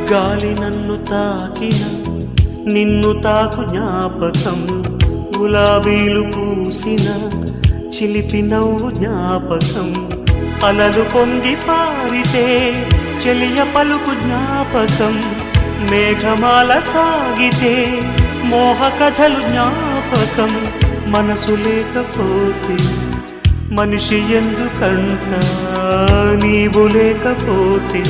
గాలి నన్ను తాకిన నిన్ను తాకు జ్ఞాపకం, గులాబీలు పూసిన చిలిపి నవ్వు జ్ఞాపకం, అలలు పొంగి పారితే చెలియ పలుకు జ్ఞాపకం, మేఘమాల సాగితే మోహ కథలు జ్ఞాపకం. మనసు లేకపోతే మనిషి ఎందుకంట, నీవు లేకపోతే